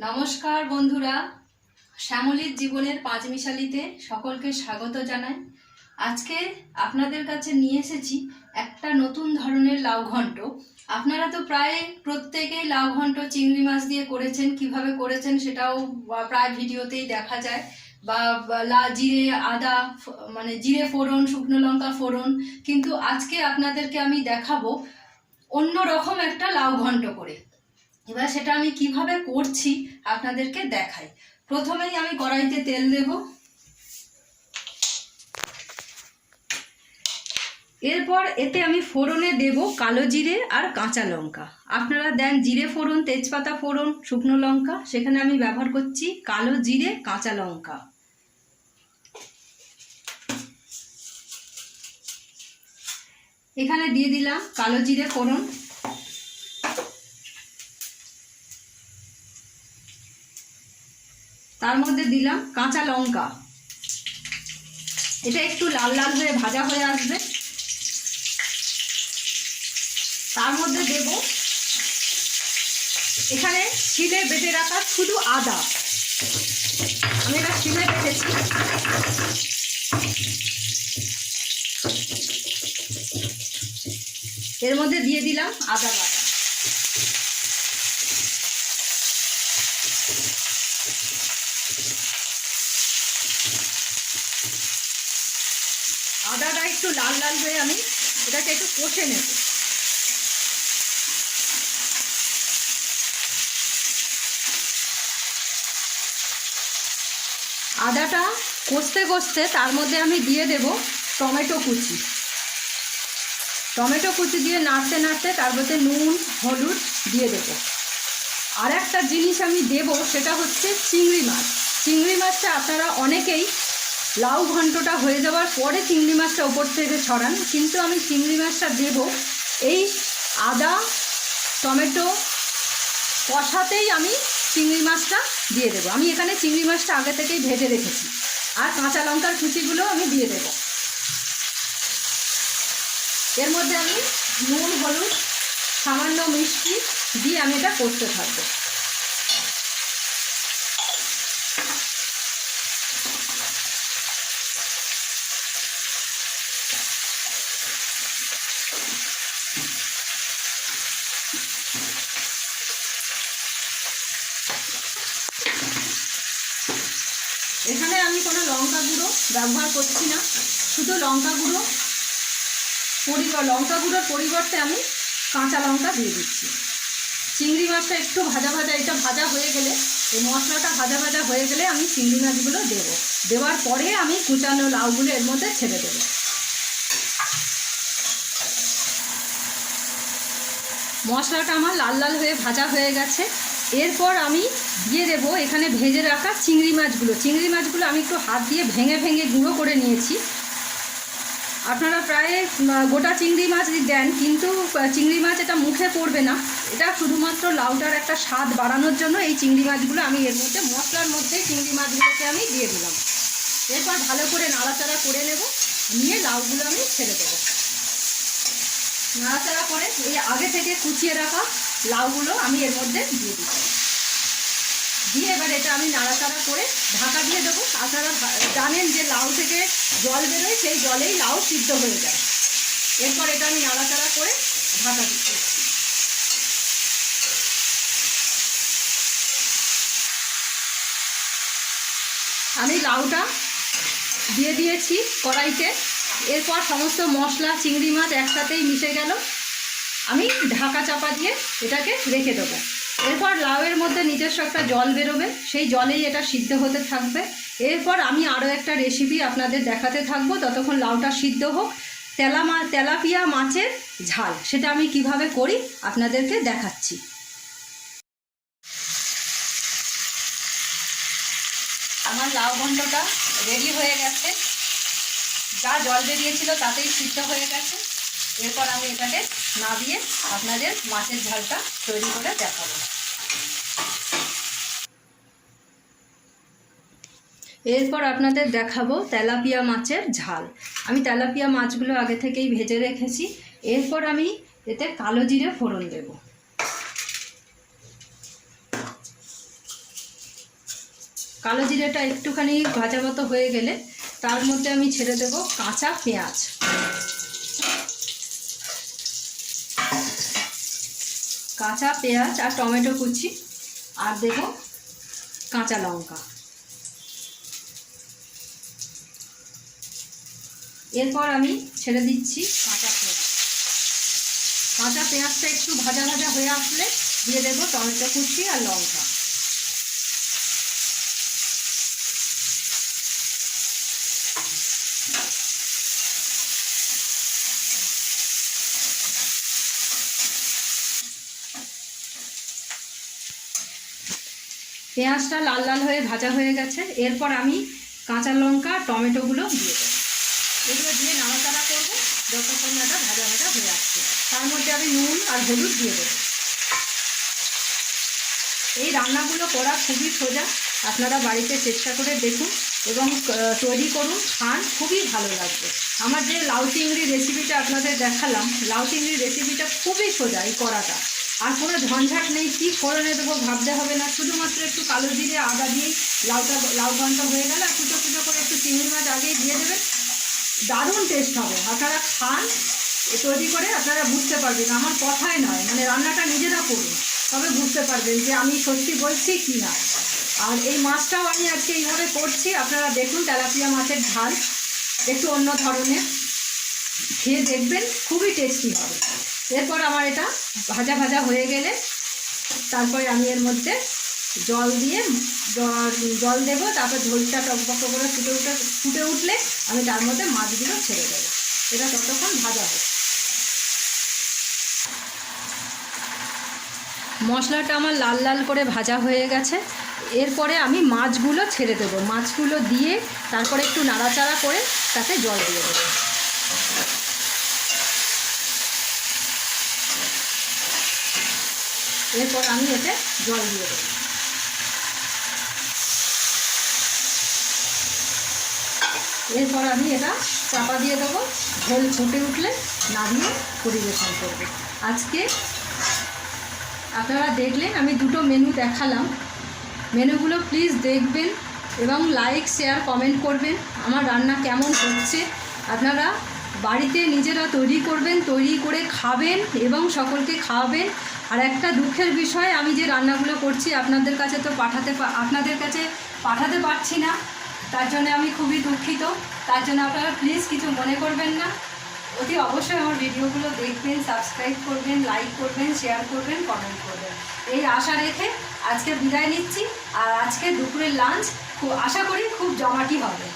নমস্কার বন্ধুরা, শ্যামলীর জীবনের পাঁচমিশালিতে সকলকে স্বাগত জানাই। আজকে আপনাদের কাছে নিয়ে এসেছি একটা নতুন ধরনের লাউ ঘন্ট। আপনারা তো প্রায় প্রত্যেকেই লাউ ঘন্ট চিংড়ি মাছ দিয়ে করেছেন, কিভাবে করেছেন সেটাও প্রায় ভিডিওতেই দেখা যায়। বা জিরে আদা মানে জিরে ফোড়ন, শুকনো লঙ্কা ফোড়ন। কিন্তু আজকে আপনাদেরকে আমি দেখাবো অন্য রকম একটা লাউ ঘন্ট করে। এবার সেটা আমি কিভাবে করছি আপনাদেরকে দেখাই। প্রথমেই আমি কড়াইতে তেল দেব। এরপর এতে আমি ফোড়নে দেব কালো জিরে আর কাঁচা লঙ্কা। আপনারা দেন জিরে ফোড়ন, তেজপাতা ফোড়ন, শুকনো লঙ্কা। সেখানে আমি ব্যবহার করছি কালো জিরে, কাঁচা লঙ্কা। এখানে দিয়ে দিলাম কালো জিরে ফোড়ন। তার মধ্যে দিলাম কাঁচা লঙ্কা। এটা একটু লাল লাল হয়ে ভাজা হয়ে আসবে। তার মধ্যে দেব এখানে শিলে বেটে রাখা শুধু আদা। আমি এটা শিলে বেটেছি। এর মধ্যে দিয়ে দিলাম আদা বাটা। আদাটা একটু লাল লাল হয়ে আমি এটাকে একটু কষে নেব। আদাটা কষতে কষতে তার মধ্যে আমি দিয়ে দেব টমেটো কুচি। টমেটো কুচি দিয়ে নাড়তে নাড়তে তার মধ্যে নুন হলুদ দিয়ে দেব। আর একটা জিনিস আমি দেব, সেটা হচ্ছে চিংড়ি মাছ। চিংড়ি মাছটা আপনারা অনেকেই লাউ ঘন্টটা হয়ে যাওয়ার পরে চিংড়ি মাছটা ওপর থেকে ছড়ান, কিন্তু আমি চিংড়ি মাছটা দেব এই আদা টমেটো কষাতেই আমি চিংড়ি মাছটা দিয়ে দেবো। আমি এখানে চিংড়ি মাছটা আগে থেকেই ভেজে রেখেছি। আর কাঁচা লঙ্কার কুচিগুলো আমি দিয়ে দেব। এর মধ্যে আমি নুন হলুদ সামান্য মিষ্টি দিয়ে আমি এটা করতে থাকবো। এখানে আমি কোনো লঙ্কা গুঁড়ো ব্যবহার করছি না, শুধু লঙ্কা গুঁড়োর পরিবর্তে আমি কাঁচা লঙ্কা দিয়ে দিচ্ছি। চিংড়ি মাছটা একটু ভাজা ভাজা, এটা ভাজা হয়ে গেলে, এই মশলাটা ভাজা ভাজা হয়ে গেলে আমি চিংড়ি মাছগুলো দেবো। দেওয়ার পরে আমি কুচানো লাউগুলো এর মধ্যে ছেড়ে দেবো। মশলাটা আমার লাল লাল হয়ে ভাজা হয়ে গেছে। এরপর আমি দিয়ে দেবো এখানে ভেজে রাখা চিংড়ি মাছগুলো। চিংড়ি মাছগুলো আমি একটু হাত দিয়ে ভেঙে ভেঙে গুঁড়ো করে নিয়েছি। আপনারা প্রায় গোটা চিংড়ি মাছ দেন, কিন্তু চিংড়ি মাছ এটা মুখে পড়বে না। এটা শুধুমাত্র লাউটার একটা স্বাদ বাড়ানোর জন্য এই চিংড়ি মাছগুলো আমি এর মধ্যে মশলার মধ্যে চিংড়ি মাছগুলোকে আমি দিয়ে দিলাম। এরপর ভালো করে নাড়াচাড়া করে নেব, নিয়ে লাউগুলো আমি ছেড়ে দেবো। নাড়াচাড়া করে এই আগে থেকে কুচিয়ে রাখা লাউগুলো আমি এর মধ্যে দিয়ে দিচ্ছি। দিয়ে এবার এটা আমি নাড়াচাড়া করে ঢাকা দিয়ে দেবো। আপনারা জানেন যে লাউ থেকে জল বেরোয়, সেই জলেই লাউ সিদ্ধ হয়ে যায়। এরপর এটা আমি নাড়াচাড়া করে ঢাকা দিচ্ছি। আমি লাউটা দিয়ে দিয়েছি কড়াইতে। এরপর সমস্ত মশলা চিংড়ি মাছ একসাথেই মিশে গেল। আমি ঢাকা চাপা দিয়ে এটাকে রেখে দেবো। এরপর লাউয়ের মধ্যে নিজস্ব একটা জল বেরোবে, সেই জলেই এটা সিদ্ধ হতে থাকবে। এরপর আমি আরও একটা রেসিপি আপনাদের দেখাতে থাকবো। ততক্ষণ লাউটা সিদ্ধ হোক। তেলাপিয়া মাছের ঝাল, সেটা আমি কিভাবে করি আপনাদেরকে দেখাচ্ছি। আমার লাউ ঘন্টটা রেডি হয়ে গেছে। যা জল বেরিয়েছিল তাতেই সিদ্ধ হয়ে গেছে। এরপর আমি এটাকে নামিয়ে আপনাদের মাছের ঝালটা তৈরি করে দেখাবো। এরপর আপনাদের দেখাবো তেলাপিয়া মাছের ঝাল। আমি তেলাপিয়া মাছগুলো আগে থেকেই ভেজে রেখেছি। এরপর আমি এতে কালো জিরে ফোড়ন দেব। কালো জিরেটা একটুখানি ভাজা মতো হয়ে গেলে তার মধ্যে আমি ছেড়ে দেব কাঁচা পেঁয়াজ। কাঁচা পেঁয়াজ আর টমেটো কুচি, আর দেব কাঁচা লঙ্কা। এরপর আমি ছেড়ে দিচ্ছি কাঁচা পেঁয়াজ। কাঁচা পেঁয়াজটা একটু ভাজা ভাজা হয়ে আসলে দিয়ে দেবো টমেটো কুচি আর লঙ্কা। পেঁয়াজটা লাল লাল হয়ে ভাজা হয়ে গেছে। এরপর আমি কাঁচা লঙ্কা টমেটোগুলো দিয়ে দেবো। এগুলো দিয়ে নাড়াচাড়া করবো যতক্ষণ না এটা ভাজা ভাজা হয়ে আসছে। তার মধ্যে আমি নুন আর হলুদ দিয়ে দেবো। এই রান্নাগুলো করা খুবই সোজা, আপনারা বাড়িতে চেষ্টা করে দেখুন এবং তৈরি করুন, খান, খুবই ভালো লাগবে। আমার যে লাউ চিংড়ি রেসিপিটা আপনাদের দেখালাম, লাউ চিংড়ির রেসিপিটা খুবই সোজা এই করাটা। আর কোনো ঝঞ্ঝাট নেই, কী ফোড়নে দেবো ভাবতে হবে না, শুধুমাত্র একটু কালো জিরে আদা দিয়েই লাউ ঘন্ট হয়ে গেল। আর কুচো কুচো করে একটু চিংড়ি মাছ আগেই দিয়ে দেবেন, দারুণ টেস্ট হবে। আপনারা খান, তৈরি করে আপনারা বুঝতে পারবেন, আমার কথাই নয়, মানে রান্নাটা নিজেরা করুন, তবে বুঝতে পারবেন যে আমি সত্যি বলছি কি না। আর এই মাছটাও আমি আজকে এইভাবে করছি, আপনারা দেখুন, তেলাপিয়া মাছের ঝাল একটু অন্য ধরনের, খেয়ে দেখবেন, খুবই টেস্টি হবে। এরপর আমার এটা ভাজা ভাজা হয়ে গেলে তারপরে আমি এর মধ্যে জল দিয়ে জল দেবো। তারপর ঝোলটা টকবক করে ফুটে উঠলে আমি তার মধ্যে মাছগুলো ছেড়ে দেবো। এটা ততক্ষণ ভাজা হবে। মশলাটা আমার লাল লাল করে ভাজা হয়ে গেছে। এরপরে আমি মাছগুলো ছেড়ে দেবো। মাছগুলো দিয়ে তারপরে একটু নাড়াচাড়া করে তাতে জল দিয়ে দেবো। এরপর আমি এতে জল দিয়ে দেবো। এরপর আমি এটা চাপা দিয়ে দেবো। ঝোল ফুটে উঠলে নামিয়ে পরিবেশন করব। আজকে আপনারা দেখলেন আমি দুটো মেনু দেখালাম। মেনুগুলো প্লিজ দেখবেন এবং লাইক শেয়ার কমেন্ট করবেন। আমার রান্না কেমন হচ্ছে আপনারা বাড়িতে নিজেরা তৈরি করবেন, তৈরি করে খাবেন এবং সকলকে খাওয়াবেন। আর একটা দুঃখের বিষয়, আমি যে রান্নাগুলো করছি আপনাদের কাছে পাঠাতে পারছি না, তার জন্য আমি খুবই দুঃখিত। তার জন্য আপনারা প্লিজ কিছু মনে করবেন না। অতি অবশ্যই আমার ভিডিওগুলো দেখবেন, সাবস্ক্রাইব করবেন, লাইক করবেন, শেয়ার করবেন, কমেন্ট করবেন, এই আশা রেখে আজকে বিদায় নিচ্ছি। আর আজকে দুপুরের লাঞ্চ আশা করি খুব জমাটি হবে।